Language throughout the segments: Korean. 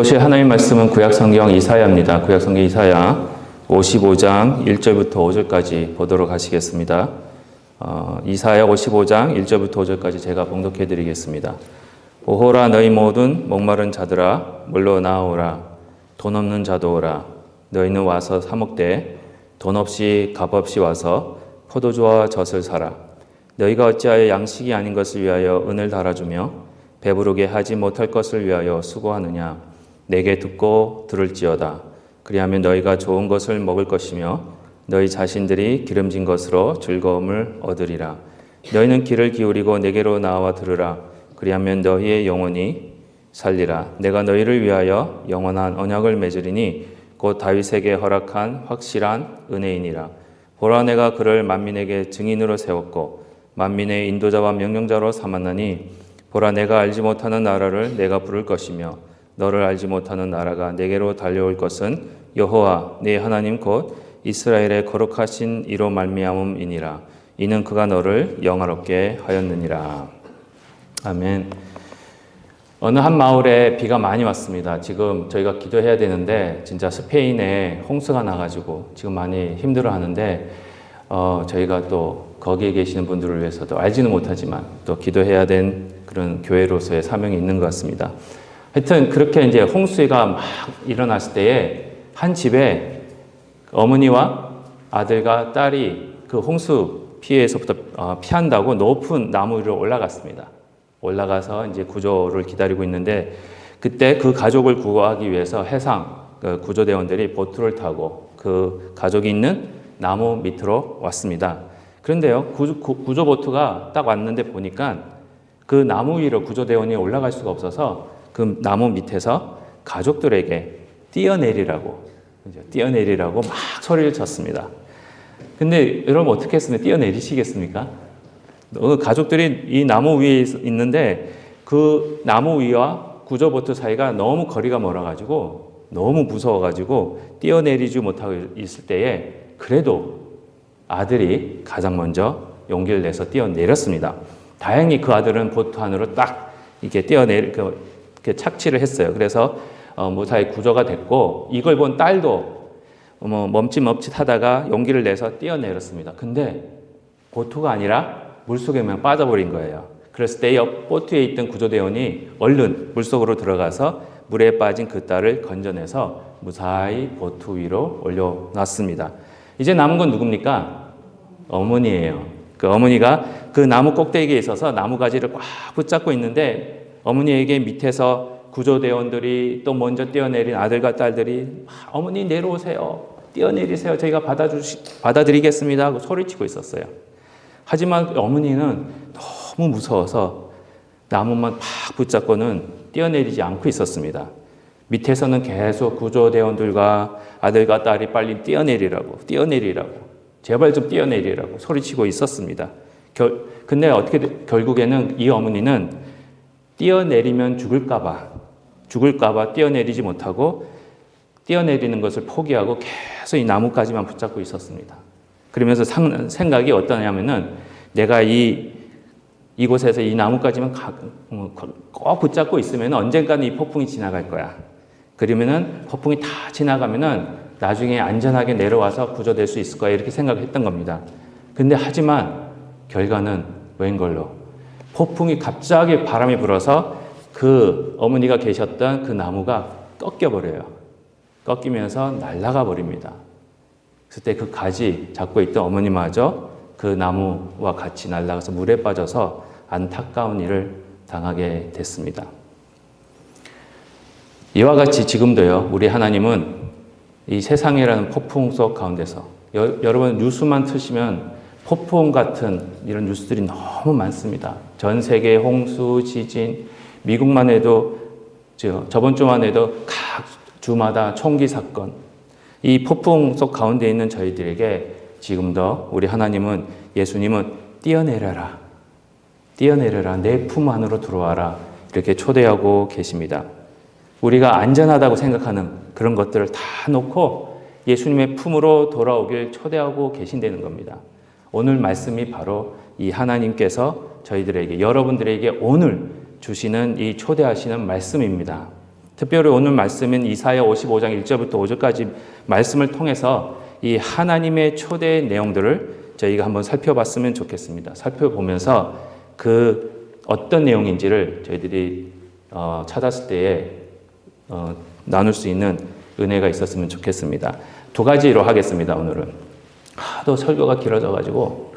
보실 하나님 말씀은 구약성경 이사야입니다. 구약성경 이사야 55장 1절부터 5절까지 보도록 하시겠습니다. 이사야 55장 1절부터 5절까지 제가 봉독해 드리겠습니다. 오호라 너희 모든 목마른 자들아 물러 나오라. 돈 없는 자도 오라. 너희는 와서 사 먹되 돈 없이 값 없이 와서 포도주와 젖을 사라. 너희가 어찌하여 양식이 아닌 것을 위하여 은을 달아주며 배부르게 하지 못할 것을 위하여 수고하느냐. 내게 듣고 들을지어다. 그리하면 너희가 좋은 것을 먹을 것이며 너희 자신들이 기름진 것으로 즐거움을 얻으리라. 너희는 귀를 기울이고 내게로 나와 들으라. 그리하면 너희의 영혼이 살리라. 내가 너희를 위하여 영원한 언약을 맺으리니 곧 다윗에게 허락한 확실한 은혜이니라. 보라, 내가 그를 만민에게 증인으로 세웠고 만민의 인도자와 명령자로 삼았나니 보라, 내가 알지 못하는 나라를 내가 부를 것이며 너를 알지 못하는 나라가 내게로 달려올 것은 여호와 네 하나님 곧 이스라엘의 거룩하신 이로 말미암음이니라. 이는 그가 너를 영화롭게 하였느니라. 아멘. 어느 한 마을에 비가 많이 왔습니다. 지금 저희가 기도해야 되는데 진짜 스페인에 홍수가 나가지고 지금 많이 힘들어하는데 저희가 또 거기에 계시는 분들을 위해서도 알지는 못하지만 또 기도해야 된 그런 교회로서의 사명이 있는 것 같습니다. 하여튼 그렇게 이제 홍수가 막 일어났을 때에 한 집에 어머니와 아들과 딸이 그 홍수 피해에서부터 피한다고 높은 나무 위로 올라갔습니다. 올라가서 이제 구조를 기다리고 있는데 그때 그 가족을 구하기 위해서 해상 구조대원들이 보트를 타고 그 가족이 있는 나무 밑으로 왔습니다. 그런데요, 구조보트가 딱 왔는데 보니까 그 나무 위로 구조대원이 올라갈 수가 없어서 그 나무 밑에서 가족들에게 뛰어내리라고 막 소리를 쳤습니다. 근데 여러분 어떻게 했으면 뛰어내리시겠습니까? 가족들이 이 나무 위에 있는데 그 나무 위와 구조보트 사이가 너무 거리가 멀어가지고 너무 무서워가지고 뛰어내리지 못하고 있을 때에 그래도 아들이 가장 먼저 용기를 내서 뛰어내렸습니다. 다행히 그 아들은 보트 안으로 딱 이렇게 착지를 했어요. 그래서 무사히 구조가 됐고 이걸 본 딸도 멈칫멈칫하다가 용기를 내서 뛰어내렸습니다. 근데 보트가 아니라 물속에만 빠져버린 거예요. 그랬을 때 옆 보트에 있던 구조대원이 얼른 물속으로 들어가서 물에 빠진 그 딸을 건져내서 무사히 보트 위로 올려놨습니다. 이제 남은 건 누굽니까? 어머니예요. 그 어머니가 그 나무 꼭대기에 있어서 나무가지를 꽉 붙잡고 있는데 어머니에게 밑에서 구조대원들이 또 먼저 뛰어내린 아들과 딸들이 어머니 내려오세요. 뛰어내리세요. 저희가 받아드리겠습니다 하고 소리치고 있었어요. 하지만 어머니는 너무 무서워서 나무만 팍 붙잡고는 뛰어내리지 않고 있었습니다. 밑에서는 계속 구조대원들과 아들과 딸이 빨리 뛰어내리라고 제발 좀 뛰어내리라고 소리치고 있었습니다. 근데 결국에는 이 어머니는 뛰어내리면 죽을까봐 뛰어내리지 못하고 뛰어내리는 것을 포기하고 계속 이 나무까지만 붙잡고 있었습니다. 그러면서 생각이 어떠냐면은 내가 이곳에서 이 나무까지만 꼭 붙잡고 있으면 언젠가는 이 폭풍이 지나갈 거야. 그러면은 폭풍이 다 지나가면은 나중에 안전하게 내려와서 구조될 수 있을 거야. 이렇게 생각을 했던 겁니다. 근데 하지만 결과는 웬걸로 폭풍이 갑자기 바람이 불어서 그 어머니가 계셨던 그 나무가 꺾여버려요. 꺾이면서 날아가 버립니다. 그때 그 가지 잡고 있던 어머니마저 그 나무와 같이 날아가서 물에 빠져서 안타까운 일을 당하게 됐습니다. 이와 같이 지금도요, 우리 하나님은 이 세상이라는 폭풍 속 가운데서 여러분 뉴스만 트시면 폭풍 같은 이런 뉴스들이 너무 많습니다. 전 세계 홍수, 지진, 미국만 해도 저번 주만 해도 각 주마다 총기 사건. 이 폭풍 속 가운데 있는 저희들에게 지금도 우리 하나님은 예수님은 뛰어내려라. 내 품 안으로 들어와라. 이렇게 초대하고 계십니다. 우리가 안전하다고 생각하는 그런 것들을 다 놓고 예수님의 품으로 돌아오길 초대하고 계신다는 겁니다. 오늘 말씀이 바로 이 하나님께서 저희들에게, 여러분들에게 오늘 주시는 이 초대하시는 말씀입니다. 특별히 오늘 말씀인 이사야 55장 1절부터 5절까지 말씀을 통해서 이 하나님의 초대의 내용들을 저희가 한번 살펴봤으면 좋겠습니다. 살펴보면서 그 어떤 내용인지를 저희들이 찾았을 때에 나눌 수 있는 은혜가 있었으면 좋겠습니다. 두 가지로 하겠습니다. 오늘은 하도 설교가 길어져가지고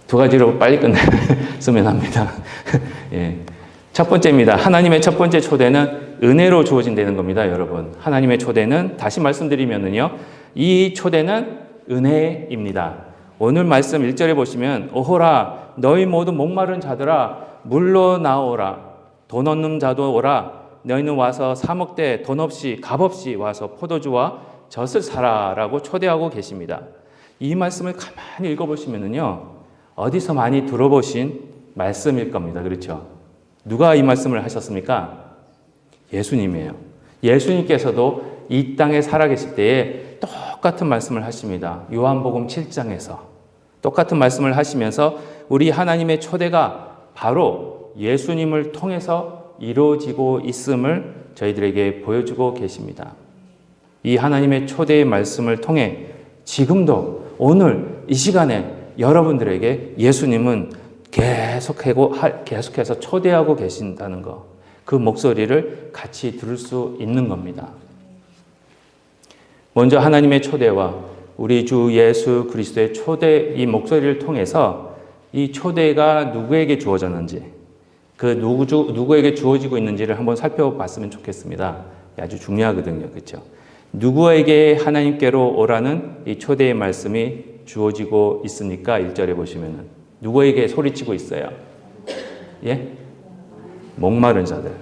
두 가지로 빨리 끝냈으면 합니다. 예. 첫 번째입니다. 하나님의 첫 번째 초대는 은혜로 주어진다는 겁니다, 여러분. 하나님의 초대는 다시 말씀드리면은요, 이 초대는 은혜입니다. 오늘 말씀 1절에 보시면 오호라 너희 모두 목마른 자들아 물로 나오라 돈 없는 자도 오라 너희는 와서 사 먹되 돈 없이 값 없이 와서 포도주와 젖을 사라라고 초대하고 계십니다. 이 말씀을 가만히 읽어보시면은요, 어디서 많이 들어보신 말씀일 겁니다. 그렇죠? 누가 이 말씀을 하셨습니까? 예수님이에요. 예수님께서도 이 땅에 살아계실 때에 똑같은 말씀을 하십니다. 요한복음 7장에서 똑같은 말씀을 하시면서 우리 하나님의 초대가 바로 예수님을 통해서 이루어지고 있음을 저희들에게 보여주고 계십니다. 이 하나님의 초대의 말씀을 통해 지금도 오늘 이 시간에 여러분들에게 예수님은 계속해서 초대하고 계신다는 것, 그 목소리를 같이 들을 수 있는 겁니다. 먼저 하나님의 초대와 우리 주 예수 그리스도의 초대, 이 목소리를 통해서 이 초대가 누구에게 주어졌는지, 그 누구에게 주어지고 있는지를 한번 살펴봤으면 좋겠습니다. 아주 중요하거든요. 그렇죠? 누구에게 하나님께로 오라는 이 초대의 말씀이 주어지고 있습니까? 1절에 보시면은. 누구에게 소리치고 있어요? 예? 목마른 자들.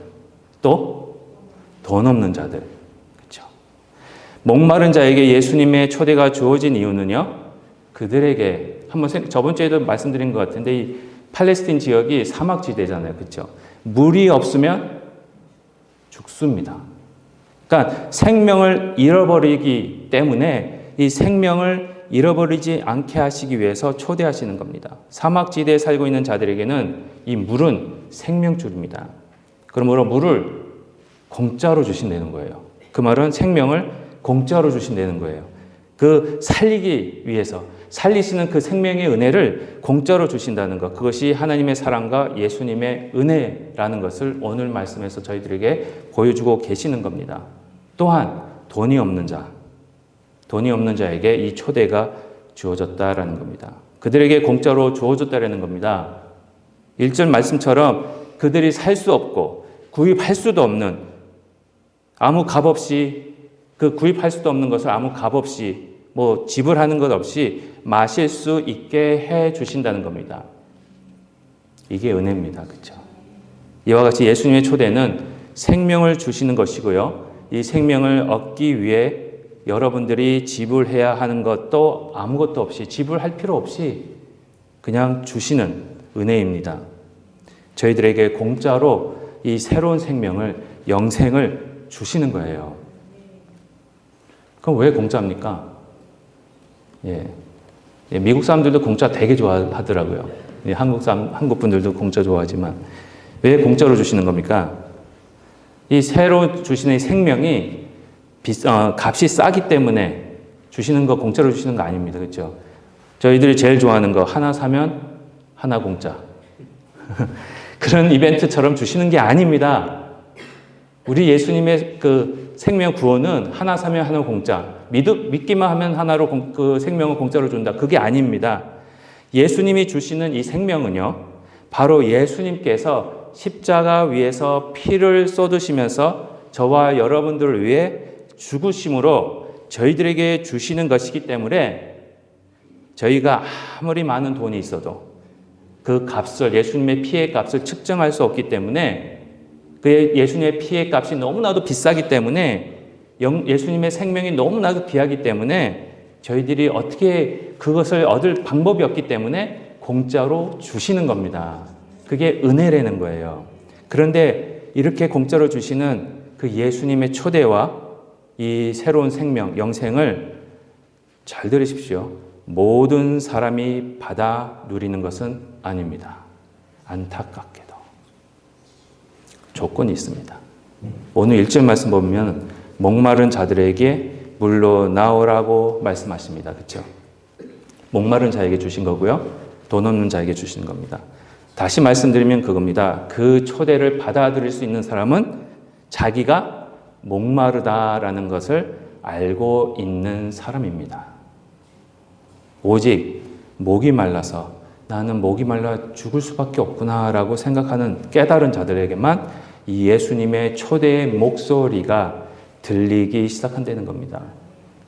또 돈 없는 자들. 그렇죠? 목마른 자에게 예수님의 초대가 주어진 이유는요. 그들에게 저번 주에도 말씀드린 것 같은데 이 팔레스틴 지역이 사막지대잖아요. 그렇죠? 물이 없으면 죽습니다. 그러니까 생명을 잃어버리기 때문에 이 생명을 잃어버리지 않게 하시기 위해서 초대하시는 겁니다. 사막지대에 살고 있는 자들에게는 이 물은 생명줄입니다. 그러므로 물을 공짜로 주신다는 거예요. 그 말은 생명을 공짜로 주신다는 거예요. 그 살리기 위해서 살리시는 그 생명의 은혜를 공짜로 주신다는 것, 그것이 하나님의 사랑과 예수님의 은혜라는 것을 오늘 말씀에서 저희들에게 보여주고 계시는 겁니다. 또한 돈이 없는 자에게 이 초대가 주어졌다라는 겁니다. 그들에게 공짜로 주어졌다라는 겁니다. 1절 말씀처럼 그들이 살 수 없고 구입할 수도 없는 아무 값 없이 구입할 수도 없는 것을 아무 값 없이 지불하는 것 없이 마실 수 있게 해 주신다는 겁니다. 이게 은혜입니다. 그렇죠? 이와 같이 예수님의 초대는 생명을 주시는 것이고요. 이 생명을 얻기 위해 여러분들이 지불해야 하는 것도 아무것도 없이 지불할 필요 없이 그냥 주시는 은혜입니다. 저희들에게 공짜로 이 새로운 생명을 영생을 주시는 거예요. 그럼 왜 공짜입니까? 미국 사람들도 공짜 되게 좋아하더라고요. 한국 분들도 공짜 좋아하지만 왜 공짜로 주시는 겁니까? 이 새로 주시는 생명이 값이 싸기 때문에 주시는 거 공짜로 주시는 거 아닙니다. 그렇죠? 저희들이 제일 좋아하는 거 하나 사면 하나 공짜. 그런 이벤트처럼 주시는 게 아닙니다. 우리 예수님의 그 생명 구원은 하나 사면 하나 공짜. 믿기만 하면 하나로 그 생명을 공짜로 준다. 그게 아닙니다. 예수님이 주시는 이 생명은요, 바로 예수님께서 십자가 위에서 피를 쏟으시면서 저와 여러분들을 위해 죽으심으로 저희들에게 주시는 것이기 때문에 저희가 아무리 많은 돈이 있어도 그 값을, 예수님의 피의 값을 측정할 수 없기 때문에 그 예수님의 피의 값이 너무나도 비싸기 때문에 예수님의 생명이 너무나도 귀하기 때문에 저희들이 어떻게 그것을 얻을 방법이 없기 때문에 공짜로 주시는 겁니다. 그게 은혜라는 거예요. 그런데 이렇게 공짜로 주시는 그 예수님의 초대와 이 새로운 생명, 영생을 잘 들으십시오. 모든 사람이 받아 누리는 것은 아닙니다. 안타깝게도 조건이 있습니다. 오늘 1절 말씀 보면 목마른 자들에게 물로 나오라고 말씀하십니다. 그렇죠? 목마른 자에게 주신 거고요. 돈 없는 자에게 주신 겁니다. 다시 말씀드리면 그겁니다. 그 초대를 받아들일 수 있는 사람은 자기가 목마르다라는 것을 알고 있는 사람입니다. 오직 목이 말라서 나는 목이 말라 죽을 수밖에 없구나라고 생각하는 깨달은 자들에게만 이 예수님의 초대의 목소리가 들리기 시작한다는 겁니다.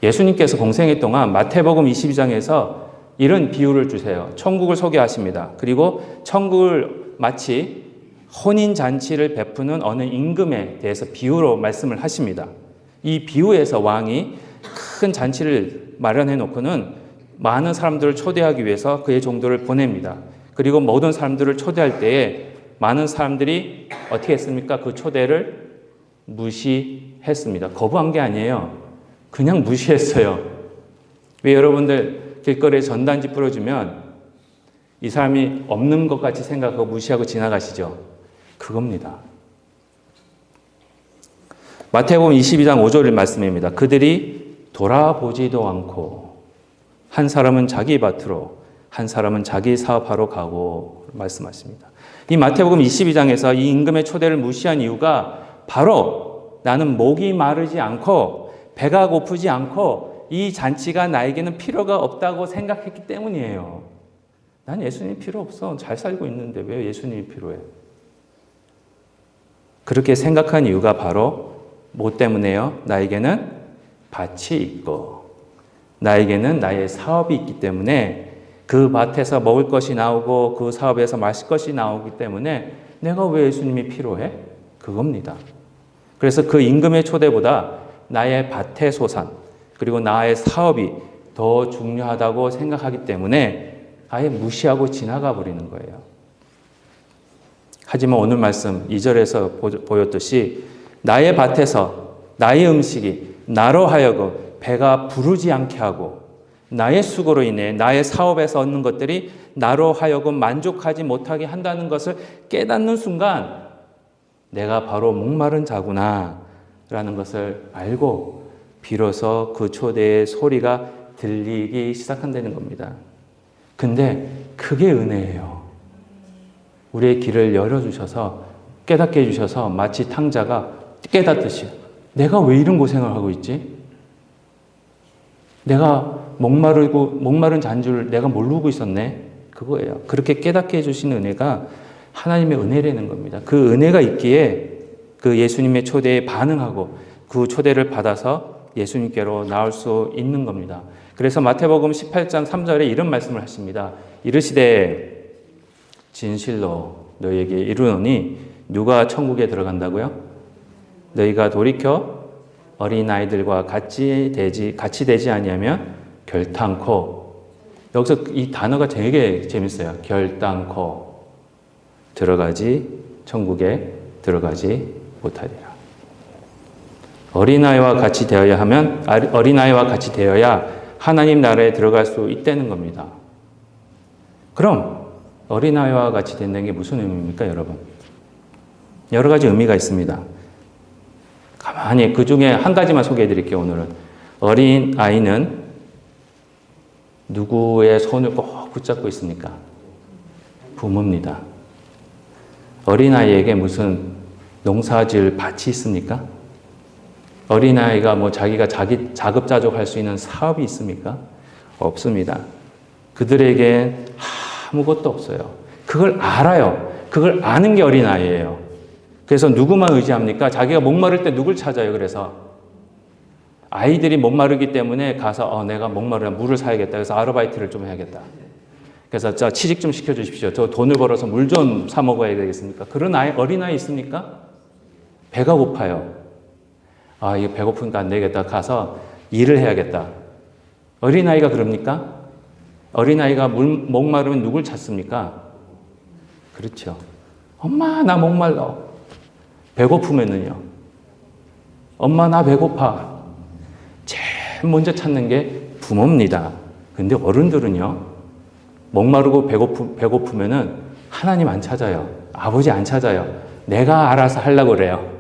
예수님께서 공생애 동안 마태복음 22장에서 이런 비유를 주세요. 천국을 소개하십니다. 그리고 천국을 마치 혼인잔치를 베푸는 어느 임금에 대해서 비유로 말씀을 하십니다. 이 비유에서 왕이 큰 잔치를 마련해 놓고는 많은 사람들을 초대하기 위해서 그의 종들을 보냅니다. 그리고 모든 사람들을 초대할 때에 많은 사람들이 어떻게 했습니까? 그 초대를 무시했습니다. 거부한 게 아니에요. 그냥 무시했어요. 왜 여러분들 길거리에 전단지 뿌려주면 이 사람이 없는 것 같이 생각하고 무시하고 지나가시죠? 그겁니다. 마태복음 22장 5절 말씀입니다. 그들이 돌아보지도 않고 한 사람은 자기 밭으로 한 사람은 자기 사업하러 가고 말씀하십니다. 이 마태복음 22장에서 이 임금의 초대를 무시한 이유가 바로 나는 목이 마르지 않고 배가 고프지 않고 이 잔치가 나에게는 필요가 없다고 생각했기 때문이에요. 난 예수님 필요 없어. 잘 살고 있는데 왜 예수님이 필요해? 그렇게 생각한 이유가 바로 뭐 때문에요? 나에게는 밭이 있고 나에게는 나의 사업이 있기 때문에 그 밭에서 먹을 것이 나오고 그 사업에서 마실 것이 나오기 때문에 내가 왜 예수님이 필요해? 그겁니다. 그래서 그 임금의 초대보다 나의 밭의 소산 그리고 나의 사업이 더 중요하다고 생각하기 때문에 아예 무시하고 지나가 버리는 거예요. 하지만 오늘 말씀 2절에서 보였듯이 나의 밭에서 나의 음식이 나로 하여금 배가 부르지 않게 하고 나의 수고로 인해 나의 사업에서 얻는 것들이 나로 하여금 만족하지 못하게 한다는 것을 깨닫는 순간 내가 바로 목마른 자구나 라는 것을 알고 비로소 그 초대의 소리가 들리기 시작한다는 겁니다. 근데 그게 은혜예요. 우리의 길을 열어주셔서 깨닫게 해주셔서 마치 탕자가 깨닫듯이 내가 왜 이런 고생을 하고 있지? 내가 목마른 잔 줄 내가 모르고 있었네. 그거예요. 그렇게 깨닫게 해주시는 은혜가 하나님의 은혜라는 겁니다. 그 은혜가 있기에 그 예수님의 초대에 반응하고 그 초대를 받아서 예수님께로 나올 수 있는 겁니다. 그래서 마태복음 18장 3절에 이런 말씀을 하십니다. 이르시되 진실로 너희에게 이르노니 누가 천국에 들어간다고요? 너희가 돌이켜 어린아이들과 같이 되지 아니하면 결단코, 여기서 이 단어가 되게 재밌어요. 결단코 천국에 들어가지 못하리라. 어린아이와 같이 되어야 하나님 나라에 들어갈 수 있다는 겁니다. 그럼 어린아이와 같이 된다는 게 무슨 의미입니까, 여러분? 여러 가지 의미가 있습니다. 가만히 그 중에 한 가지만 소개해 드릴게요, 오늘은. 어린아이는 누구의 손을 꼭 붙잡고 있습니까? 부모입니다. 어린아이에게 무슨 농사 지을 밭이 있습니까? 어린아이가 뭐 자기가 자급자족할 수 있는 사업이 있습니까? 없습니다. 그들에게 아무것도 없어요. 그걸 알아요. 그걸 아는 게 어린아이예요. 그래서 누구만 의지합니까? 자기가 목마를 때 누굴 찾아요, 그래서? 아이들이 목마르기 때문에 가서 내가 목마르면 물을 사야겠다. 그래서 아르바이트를 좀 해야겠다. 그래서 저 취직 좀 시켜주십시오. 저 돈을 벌어서 물 좀 사 먹어야 되겠습니까? 그런 어린아이 있습니까? 배가 고파요. 이거 배고프니까 안 되겠다. 가서 일을 해야겠다. 어린아이가 그럽니까? 어린아이가 목마르면 누굴 찾습니까? 그렇죠. 엄마, 나 목말라. 배고프면은요. 엄마, 나 배고파. 제일 먼저 찾는 게 부모입니다. 근데 어른들은요. 목마르고 배고프면은 하나님 안 찾아요. 아버지 안 찾아요. 내가 알아서 하려고 그래요.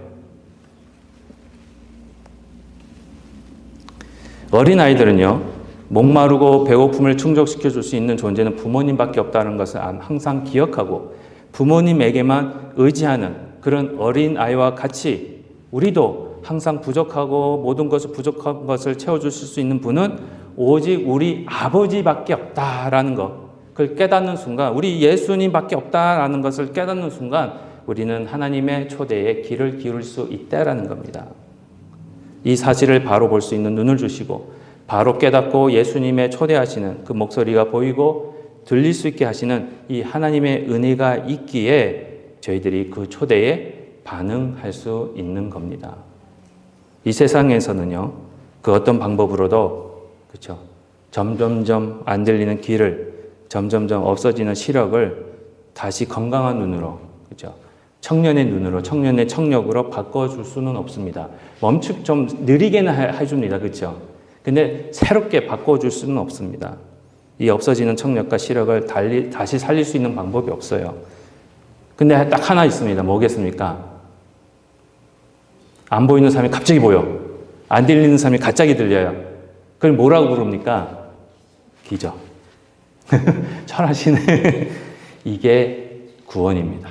어린아이들은요, 목마르고 배고픔을 충족시켜 줄 수 있는 존재는 부모님밖에 없다는 것을 항상 기억하고 부모님에게만 의지하는 그런 어린아이와 같이 우리도 항상 부족하고 모든 것을 부족한 것을 채워주실 수 있는 분은 오직 우리 아버지밖에 없다라는 것, 그걸 깨닫는 순간, 우리 예수님밖에 없다라는 것을 깨닫는 순간 우리는 하나님의 초대에 귀를 기울일 수 있다라는 겁니다. 이 사실을 바로 볼 수 있는 눈을 주시고 바로 깨닫고 예수님의 초대하시는 그 목소리가 보이고 들릴 수 있게 하시는 이 하나님의 은혜가 있기에 저희들이 그 초대에 반응할 수 있는 겁니다. 이 세상에서는요, 그 어떤 방법으로도, 그렇죠, 점점점 안 들리는 귀를, 점점점 없어지는 시력을 다시 건강한 눈으로, 그렇죠, 청년의 눈으로, 청년의 청력으로 바꿔줄 수는 없습니다. 좀 느리게는 해줍니다. 그렇죠? 근데 새롭게 바꿔줄 수는 없습니다. 이 없어지는 청력과 시력을 다시 살릴 수 있는 방법이 없어요. 근데 딱 하나 있습니다. 뭐겠습니까? 안 보이는 사람이 갑자기 보여. 안 들리는 사람이 갑자기 들려요. 그걸 뭐라고 부릅니까? 기적. 철하시네. 이게 구원입니다.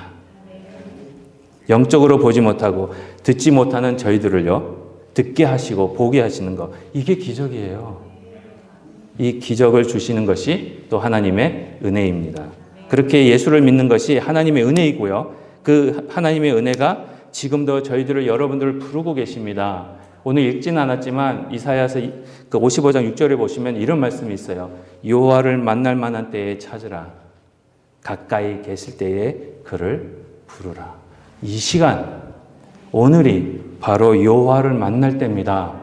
영적으로 보지 못하고 듣지 못하는 저희들을요, 듣게 하시고 보게 하시는 것, 이게 기적이에요. 이 기적을 주시는 것이 또 하나님의 은혜입니다. 그렇게 예수를 믿는 것이 하나님의 은혜이고요. 그 하나님의 은혜가 지금도 저희들을, 여러분들을 부르고 계십니다. 오늘 읽지는 않았지만 이사야서 55장 6절에 보시면 이런 말씀이 있어요. 여호와를 만날 만한 때에 찾으라. 가까이 계실 때에 그를 부르라. 이 시간, 오늘이 바로 여호와를 만날 때입니다.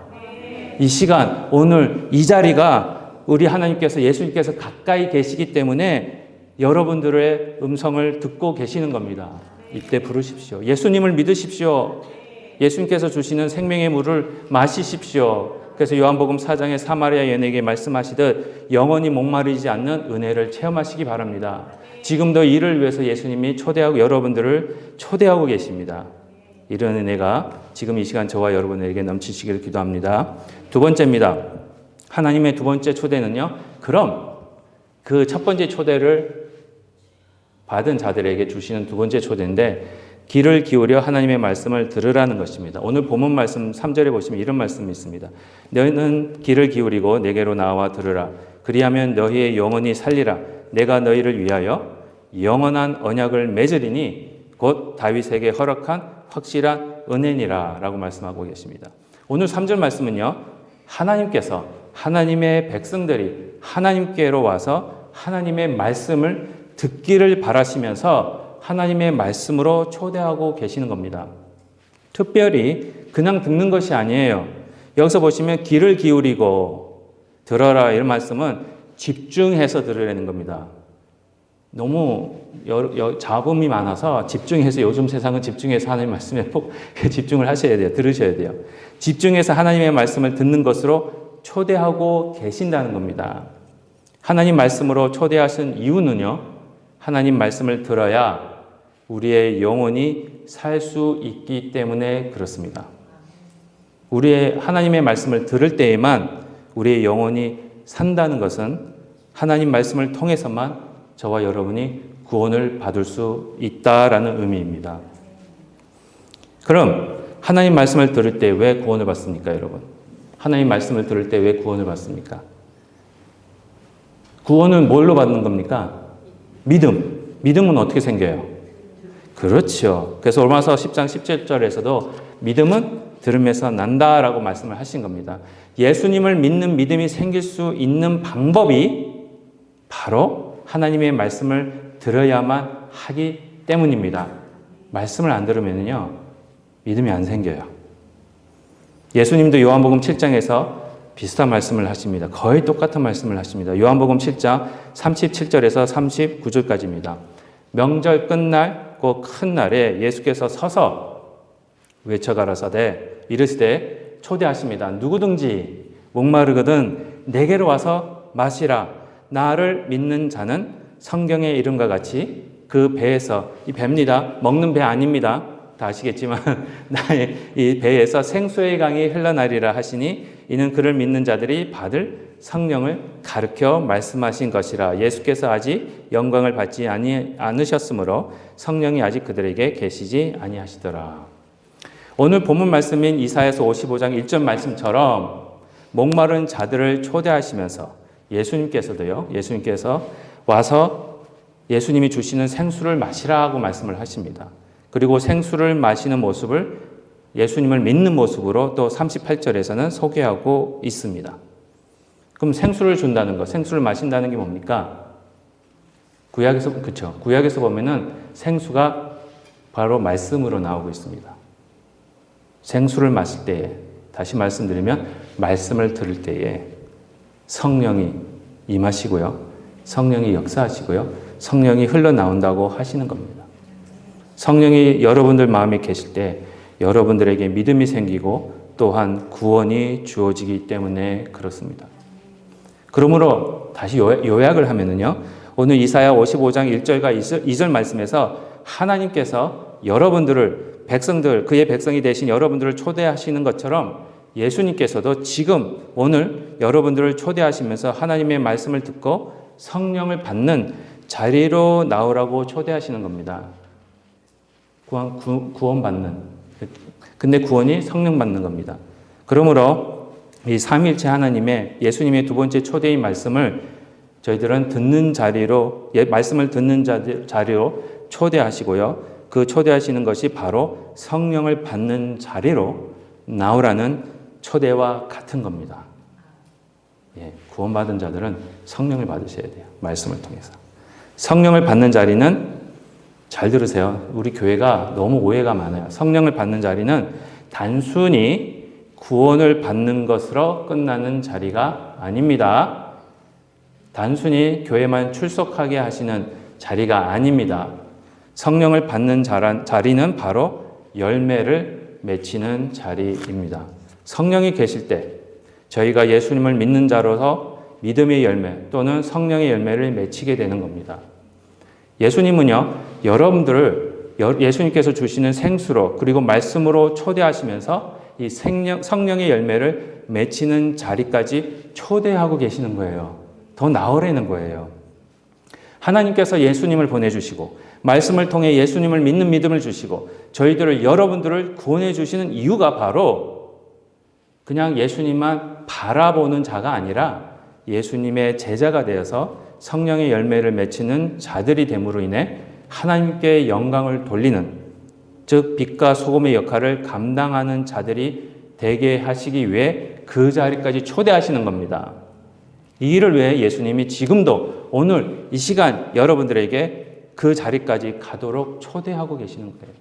이 시간, 오늘 이 자리가 우리 하나님께서, 예수님께서 가까이 계시기 때문에 여러분들의 음성을 듣고 계시는 겁니다. 이때 부르십시오. 예수님을 믿으십시오. 예수님께서 주시는 생명의 물을 마시십시오. 그래서 요한복음 4장의 사마리아 여인에게 말씀하시듯 영원히 목마르지 않는 은혜를 체험하시기 바랍니다. 지금도 이를 위해서 예수님이 여러분들을 초대하고 계십니다. 이런 은혜가 지금 이 시간 저와 여러분에게 넘치시기를 기도합니다. 두 번째입니다. 하나님의 두 번째 초대는요, 그럼 그 첫 번째 초대를 받은 자들에게 주시는 두 번째 초대인데, 귀를 기울여 하나님의 말씀을 들으라는 것입니다. 오늘 본문 말씀 3절에 보시면 이런 말씀이 있습니다. 너희는 귀를 기울이고 내게로 나와 들으라. 그리하면 너희의 영혼이 살리라. 내가 너희를 위하여 영원한 언약을 맺으리니 곧 다윗에게 허락한 확실한 은혜니라 라고 말씀하고 계십니다. 오늘 3절 말씀은요, 하나님께서, 하나님의 백성들이 하나님께로 와서 하나님의 말씀을 듣기를 바라시면서 하나님의 말씀으로 초대하고 계시는 겁니다. 특별히 그냥 듣는 것이 아니에요. 여기서 보시면 귀를 기울이고 들어라, 이런 말씀은 집중해서 들으라는 겁니다. 너무 잡음이 많아서 집중해서, 요즘 세상은 집중해서 하나님의 말씀에 집중을 하셔야 돼요. 들으셔야 돼요. 집중해서 하나님의 말씀을 듣는 것으로 초대하고 계신다는 겁니다. 하나님 말씀으로 초대하신 이유는요, 하나님 말씀을 들어야 우리의 영혼이 살 수 있기 때문에 그렇습니다. 우리의 하나님의 말씀을 들을 때에만 우리의 영혼이 산다는 것은 하나님 말씀을 통해서만 저와 여러분이 구원을 받을 수 있다라는 의미입니다. 그럼 하나님 말씀을 들을 때 왜 구원을 받습니까, 여러분? 하나님 말씀을 들을 때 왜 구원을 받습니까? 구원은 뭘로 받는 겁니까? 믿음. 믿음은 어떻게 생겨요? 그렇죠. 그래서 로마서 10장 17절에서도 믿음은 들음에서 난다라고 말씀을 하신 겁니다. 예수님을 믿는 믿음이 생길 수 있는 방법이 바로 하나님의 말씀을 들어야만 하기 때문입니다. 말씀을 안 들으면요, 믿음이 안 생겨요. 예수님도 요한복음 7장에서 비슷한 말씀을 하십니다. 거의 똑같은 말씀을 하십니다. 요한복음 7장 37절에서 39절까지입니다. 명절 끝날 그 큰 날에 예수께서 서서 외쳐가라사대 이르시되 초대하십니다. 누구든지 목마르거든 내게로 와서 마시라. 나를 믿는 자는 성경의 이름과 같이 그 배에서, 이 배입니다. 먹는 배 아닙니다. 다 아시겠지만 나의 이 배에서 생수의 강이 흘러나리라 하시니 이는 그를 믿는 자들이 받을 성령을 가르쳐 말씀하신 것이라. 예수께서 아직 영광을 받지 않으셨으므로 성령이 아직 그들에게 계시지 아니하시더라. 오늘 본문 말씀인 이사야서 55장 1절 말씀처럼 목마른 자들을 초대하시면서 예수님께서 와서 예수님이 주시는 생수를 마시라고 말씀을 하십니다. 그리고 생수를 마시는 모습을 예수님을 믿는 모습으로 또 38절에서는 소개하고 있습니다. 그럼 생수를 준다는 것, 생수를 마신다는 게 뭡니까? 구약에서 보면은 생수가 바로 말씀으로 나오고 있습니다. 생수를 마실 때에, 다시 말씀드리면 말씀을 들을 때에 성령이 임하시고요. 성령이 역사하시고요. 성령이 흘러나온다고 하시는 겁니다. 성령이 여러분들 마음에 계실 때 여러분들에게 믿음이 생기고 또한 구원이 주어지기 때문에 그렇습니다. 그러므로 다시 요약을 하면은요. 오늘 이사야 55장 1절과 2절 말씀에서 하나님께서 여러분들을 그의 백성이 되신 여러분들을 초대하시는 것처럼 예수님께서도 지금 오늘 여러분들을 초대하시면서 하나님의 말씀을 듣고 성령을 받는 자리로 나오라고 초대하시는 겁니다. 구원받는. 근데 구원이 성령 받는 겁니다. 그러므로 이 삼위일체 하나님의 예수님의 두 번째 초대인 말씀을 저희들은 듣는 자리로, 말씀을 듣는 자리로 초대하시고요. 그 초대하시는 것이 바로 성령을 받는 자리로 나오라는 초대와 같은 겁니다. 구원받은 자들은 성령을 받으셔야 돼요. 말씀을 통해서. 성령을 받는 자리는, 잘 들으세요. 우리 교회가 너무 오해가 많아요. 성령을 받는 자리는 단순히 구원을 받는 것으로 끝나는 자리가 아닙니다. 단순히 교회만 출석하게 하시는 자리가 아닙니다. 성령을 받는 자리는 바로 열매를 맺히는 자리입니다. 성령이 계실 때 저희가 예수님을 믿는 자로서 믿음의 열매 또는 성령의 열매를 맺히게 되는 겁니다. 예수님은요, 여러분들을 예수님께서 주시는 생수로 그리고 말씀으로 초대하시면서 이 성령의 열매를 맺히는 자리까지 초대하고 계시는 거예요. 더 나으라는 거예요. 하나님께서 예수님을 보내주시고 말씀을 통해 예수님을 믿는 믿음을 주시고 여러분들을 구원해 주시는 이유가 바로 그냥 예수님만 바라보는 자가 아니라 예수님의 제자가 되어서 성령의 열매를 맺히는 자들이 됨으로 인해 하나님께 영광을 돌리는, 즉 빛과 소금의 역할을 감당하는 자들이 되게 하시기 위해 그 자리까지 초대하시는 겁니다. 이 일을 위해 예수님이 지금도 오늘 이 시간 여러분들에게 그 자리까지 가도록 초대하고 계시는 거예요.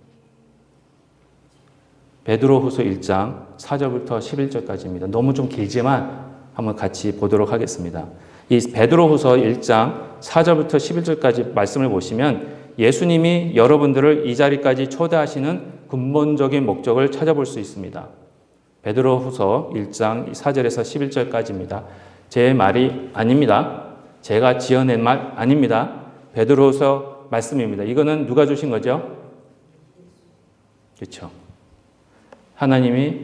베드로후서 1장 4절부터 11절까지입니다. 너무 좀 길지만 한번 같이 보도록 하겠습니다. 이 베드로후서 1장 4절부터 11절까지 말씀을 보시면 예수님이 여러분들을 이 자리까지 초대하시는 근본적인 목적을 찾아볼 수 있습니다. 베드로후서 1장 4절에서 11절까지입니다. 제 말이 아닙니다. 제가 지어낸 말 아닙니다. 베드로후서 말씀입니다. 이거는 누가 주신 거죠? 그렇죠. 하나님이,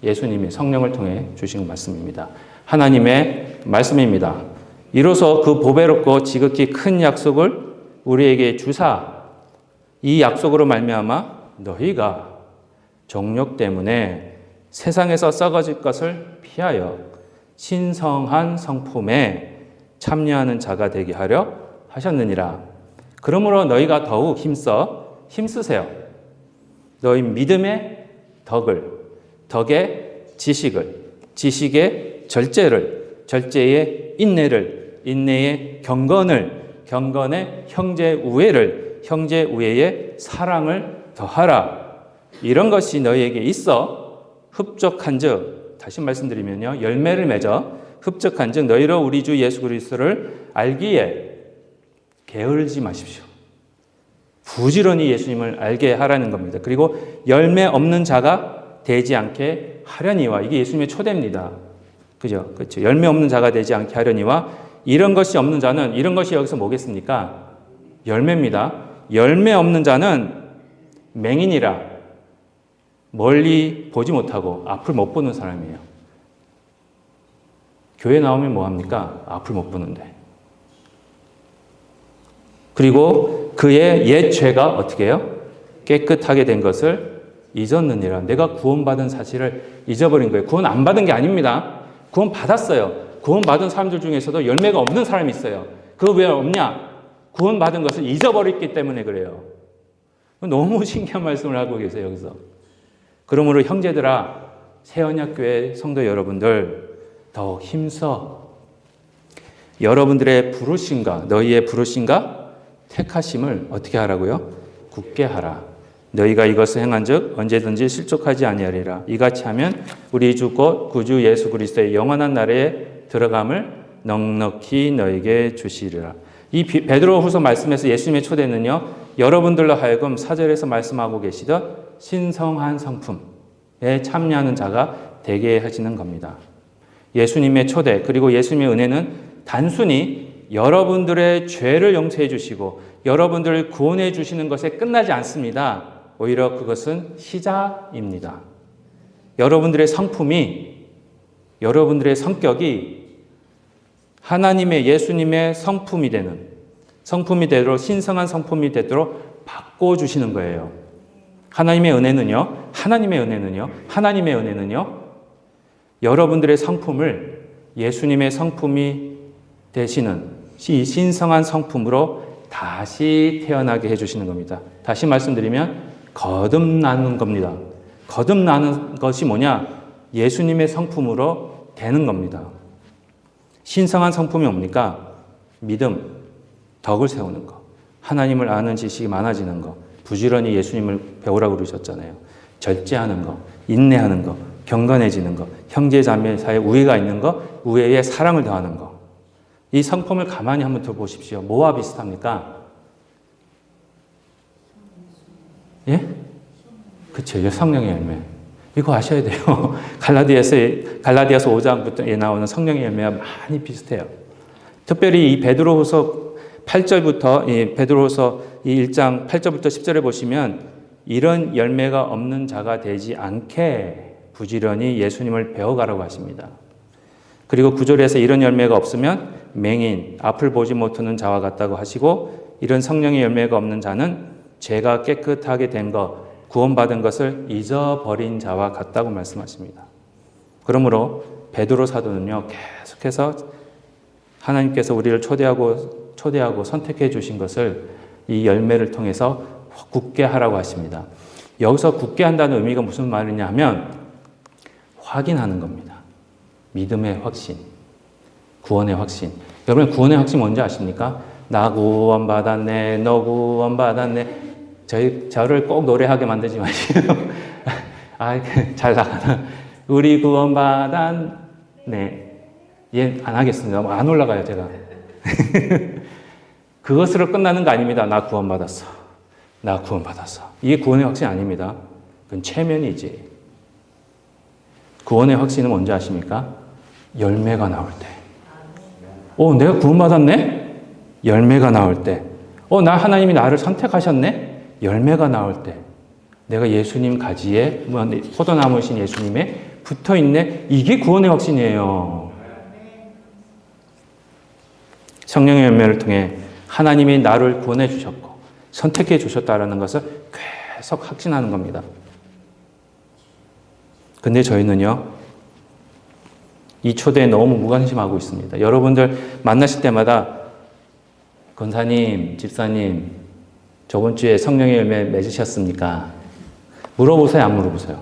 예수님이 성령을 통해 주신 말씀입니다. 하나님의 말씀입니다. 이로써 그 보배롭고 지극히 큰 약속을 우리에게 주사 이 약속으로 말미암아 너희가 정욕 때문에 세상에서 썩어질 것을 피하여 신성한 성품에 참여하는 자가 되게 하려 하셨느니라. 그러므로 너희가 더욱 힘쓰세요. 너희 믿음의 덕의 지식의 절제의 인내의 경건의 형제우애의 사랑을 더하라. 이런 것이 너희에게 있어 흡족한즉, 다시 말씀드리면요, 열매를 맺어 흡족한즉 너희로 우리 주 예수 그리스도를 알기에 게으르지 마십시오. 부지런히 예수님을 알게 하라는 겁니다. 그리고 열매 없는 자가 되지 않게 하려니와, 이게 예수님의 초대입니다. 그죠? 그렇죠. 열매 없는 자가 되지 않게 하려니와, 이런 것이 없는 자는, 이런 것이 여기서 뭐겠습니까? 열매입니다. 열매 없는 자는 맹인이라 멀리 보지 못하고 앞을 못 보는 사람이에요. 교회 나오면 뭐합니까? 앞을 못 보는데. 그리고 그의 옛 죄가 어떻게 해요? 깨끗하게 된 것을 잊었느니라. 내가 구원받은 사실을 잊어버린 거예요. 구원 안 받은 게 아닙니다. 구원 받았어요. 구원 받은 사람들 중에서도 열매가 없는 사람이 있어요. 그거 왜 없냐? 구원 받은 것을 잊어버렸기 때문에 그래요. 너무 신기한 말씀을 하고 계세요, 여기서. 그러므로 형제들아, 새언약교회 성도 여러분들, 더욱 힘써 여러분들의 부르심과 너희의 부르심과 택하심을 어떻게 하라고요? 굳게 하라. 너희가 이것을 행한즉 언제든지 실족하지 아니하리라. 이같이 하면 우리 주 곧 구주 예수 그리스도의 영원한 나라에 들어감을 넉넉히 너희에게 주시리라. 이 베드로후서 말씀에서 예수님의 초대는요, 여러분들로 하여금 4절에서 말씀하고 계시던 신성한 성품에 참여하는 자가 되게 하시는 겁니다. 예수님의 초대 그리고 예수님의 은혜는 단순히 여러분들의 죄를 용서해 주시고 여러분들을 구원해 주시는 것에 끝나지 않습니다. 오히려 그것은 시작입니다. 여러분들의 성품이, 여러분들의 성격이 하나님의 예수님의 성품이 되도록 신성한 성품이 되도록 바꿔주시는 거예요. 하나님의 은혜는요, 여러분들의 성품을 예수님의 성품이 되시는 이 신성한 성품으로 다시 태어나게 해주시는 겁니다. 다시 말씀드리면 거듭나는 겁니다. 거듭나는 것이 뭐냐? 예수님의 성품으로 되는 겁니다. 신성한 성품이 뭡니까? 믿음, 덕을 세우는 것, 하나님을 아는 지식이 많아지는 것, 부지런히 예수님을 배우라고 그러셨잖아요. 절제하는 것, 인내하는 것, 경건해지는 것, 형제 자매 사이에 우애가 있는 것, 우애에 사랑을 더하는 것. 이 성품을 가만히 한번 들어보십시오. 뭐와 비슷합니까? 예? 그쵸. 성령의 열매. 이거 아셔야 돼요. 갈라디아서 5장부터 나오는 성령의 열매와 많이 비슷해요. 특별히 이 베드로후서 8절부터, 베드로후서 1장 8절부터 10절에 보시면 이런 열매가 없는 자가 되지 않게 부지런히 예수님을 배워가라고 하십니다. 그리고 9절에서 이런 열매가 없으면 맹인, 앞을 보지 못하는 자와 같다고 하시고 이런 성령의 열매가 없는 자는 죄가 깨끗하게 된 것, 구원받은 것을 잊어버린 자와 같다고 말씀하십니다. 그러므로 베드로 사도는요, 계속해서 하나님께서 우리를 초대하고 선택해 주신 것을 이 열매를 통해서 굳게 하라고 하십니다. 여기서 굳게 한다는 의미가 무슨 말이냐 하면 확인하는 겁니다. 믿음의 확신, 구원의 확신. 여러분 구원의 확신 뭔지 아십니까? 나 구원받았네, 너 구원받았네. 저를 꼭 노래하게 만들지 마시고. 잘 나가나. 우리 구원받았네. 얘 안 하겠습니다. 안 올라가요, 제가. 그것으로 끝나는 거 아닙니다. 나 구원받았어. 나 구원받았어. 이게 구원의 확신 아닙니다. 그건 체면이지. 구원의 확신은 뭔지 아십니까? 열매가 나올 때. 내가 구원받았네? 열매가 나올 때. 하나님이 나를 선택하셨네? 열매가 나올 때. 내가 예수님 가지에, 포도나무신 예수님에 붙어 있네? 이게 구원의 확신이에요. 성령의 열매를 통해 하나님이 나를 구원해 주셨고, 선택해 주셨다라는 것을 계속 확신하는 겁니다. 근데 저희는요, 이 초대에 너무 무관심하고 있습니다. 여러분들 만나실 때마다 권사님, 집사님, 저번 주에 성령의 열매 맺으셨습니까? 물어보세요, 안 물어보세요?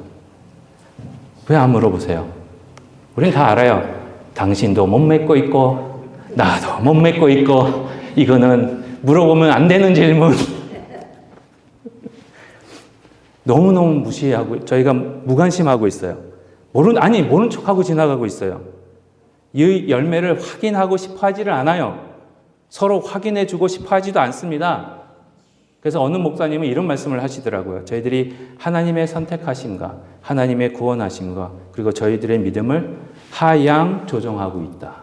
왜 안 물어보세요? 우린 다 알아요. 당신도 못 맺고 있고, 나도 못 맺고 있고, 이거는 물어보면 안 되는 질문. 너무너무 무시하고, 저희가 무관심하고 있어요. 모른 척하고 지나가고 있어요. 이 열매를 확인하고 싶어 하지를 않아요. 서로 확인해 주고 싶어 하지도 않습니다. 그래서 어느 목사님은 이런 말씀을 하시더라고요. 저희들이 하나님의 선택하심과 하나님의 구원하심과 그리고 저희들의 믿음을 하향 조정하고 있다.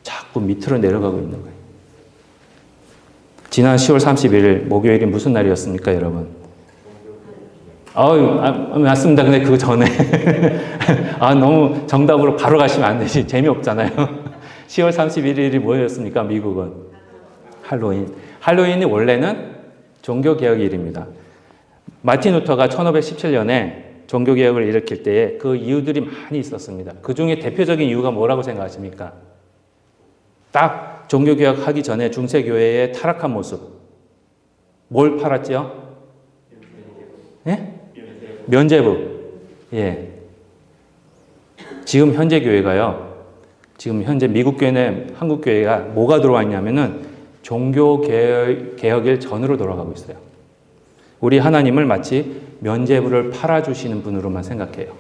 자꾸 밑으로 내려가고 있는 거예요. 지난 10월 31일 목요일이 무슨 날이었습니까, 여러분? 맞습니다. 근데 그 전에 너무 정답으로 바로 가시면 안 되지. 재미없잖아요. 10월 31일이 뭐였습니까? 미국은 할로윈. 할로윈이 원래는 종교개혁일입니다. 마틴 루터가 1517년에 종교개혁을 일으킬 때에 그 이유들이 많이 있었습니다. 그 중에 대표적인 이유가 뭐라고 생각하십니까? 딱 종교개혁하기 전에 중세교회의 타락한 모습. 뭘 팔았죠? 예? 면죄부. 예. 지금 현재 교회가요. 지금 현재 미국 교회는 한국 교회가 뭐가 들어와 있냐면은 종교개혁일 전으로 돌아가고 있어요. 우리 하나님을 마치 면죄부를 팔아주시는 분으로만 생각해요.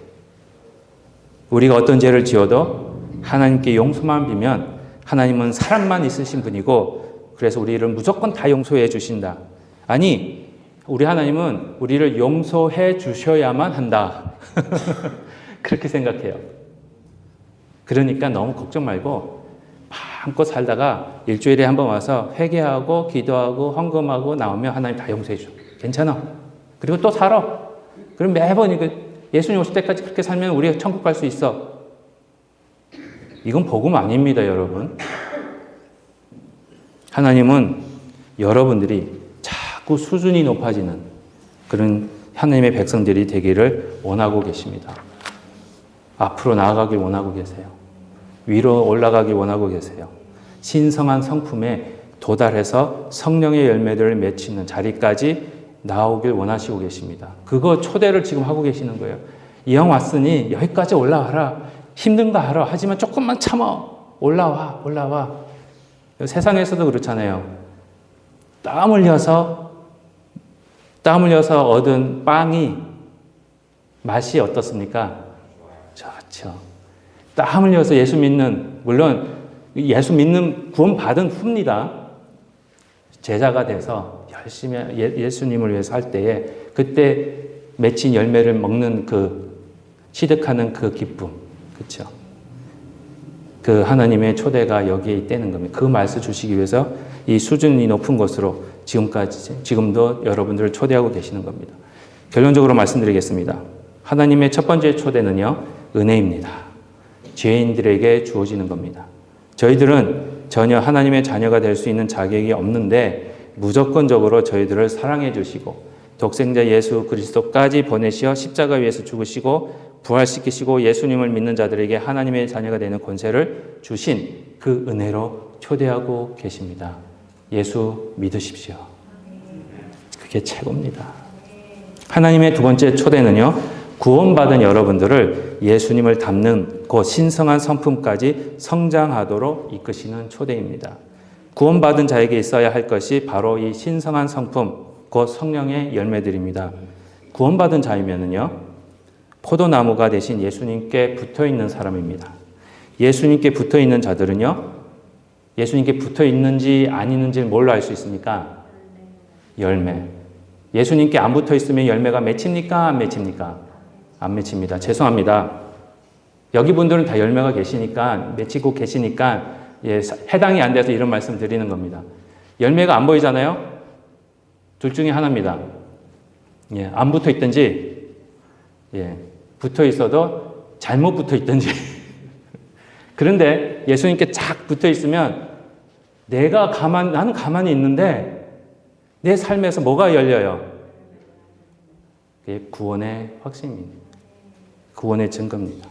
우리가 어떤 죄를 지어도 하나님께 용서만 비면 하나님은 사랑만 있으신 분이고 그래서 우리를 무조건 다 용서해 주신다. 아니, 우리 하나님은 우리를 용서해 주셔야만 한다. 그렇게 생각해요. 그러니까 너무 걱정 말고 마음껏 살다가 일주일에 한 번 와서 회개하고 기도하고 헌금하고 나오면 하나님 다 용서해 줘. 괜찮아. 그리고 또 살아. 그럼 매번 예수님 오실 때까지 그렇게 살면 우리가 천국 갈 수 있어. 이건 복음 아닙니다, 여러분. 하나님은 여러분들이 자꾸 수준이 높아지는 그런 하나님의 백성들이 되기를 원하고 계십니다. 앞으로 나아가길 원하고 계세요. 위로 올라가길 원하고 계세요. 신성한 성품에 도달해서 성령의 열매들을 맺히는 자리까지 나오길 원하시고 계십니다. 그거 초대를 지금 하고 계시는 거예요. 이왕 왔으니 여기까지 올라와라. 힘든가 알아. 하지만 조금만 참아. 올라와. 세상에서도 그렇잖아요. 땀 흘려서 얻은 빵이 맛이 어떻습니까? 좋죠. 땀 흘려서 예수 믿는, 물론 예수 믿는 구원 받은 후입니다. 제자가 돼서 열심히 예수님을 위해서 할 때에 그때 맺힌 열매를 먹는 취득하는 그 기쁨. 그렇죠? 그 하나님의 초대가 여기에 있다는 겁니다. 그 말씀 주시기 위해서 이 수준이 높은 곳으로 지금도 여러분들을 초대하고 계시는 겁니다. 결론적으로 말씀드리겠습니다. 하나님의 첫 번째 초대는요, 은혜입니다. 죄인들에게 주어지는 겁니다. 저희들은 전혀 하나님의 자녀가 될 수 있는 자격이 없는데 무조건적으로 저희들을 사랑해 주시고 독생자 예수 그리스도까지 보내시어 십자가 위에서 죽으시고 부활시키시고 예수님을 믿는 자들에게 하나님의 자녀가 되는 권세를 주신 그 은혜로 초대하고 계십니다. 예수 믿으십시오. 그게 최고입니다. 하나님의 두 번째 초대는요, 구원받은 여러분들을 예수님을 닮는 그 신성한 성품까지 성장하도록 이끄시는 초대입니다. 구원받은 자에게 있어야 할 것이 바로 이 신성한 성품, 그 성령의 열매들입니다. 구원받은 자이면은요, 포도나무가 대신 예수님께 붙어 있는 사람입니다. 예수님께 붙어 있는 자들은요, 예수님께 붙어 있는지 안 있는지를 뭘로 알 수 있습니까? 열매. 예수님께 안 붙어 있으면 열매가 맺힙니까? 안 맺힙니까? 안 맺힙니다. 죄송합니다. 여기 분들은 다 열매가 계시니까, 맺히고 계시니까, 해당이 안 돼서 이런 말씀 드리는 겁니다. 열매가 안 보이잖아요? 둘 중에 하나입니다. 안 붙어 있든지, 붙어 있어도 잘못 붙어 있든지. 그런데 예수님께 쫙 붙어 있으면 나는 가만히 있는데 내 삶에서 뭐가 열려요? 그게 구원의 확신입니다. 구원의 증거입니다.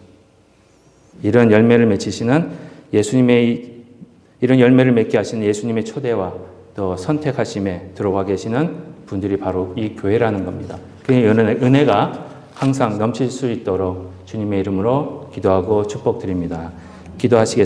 이런 열매를 맺히시는 이런 열매를 맺게 하시는 예수님의 초대와 또 선택하심에 들어와 계시는 분들이 바로 이 교회라는 겁니다. 그 은혜가 항상 넘칠 수 있도록 주님의 이름으로 기도하고 축복드립니다. 기도하시겠습니다.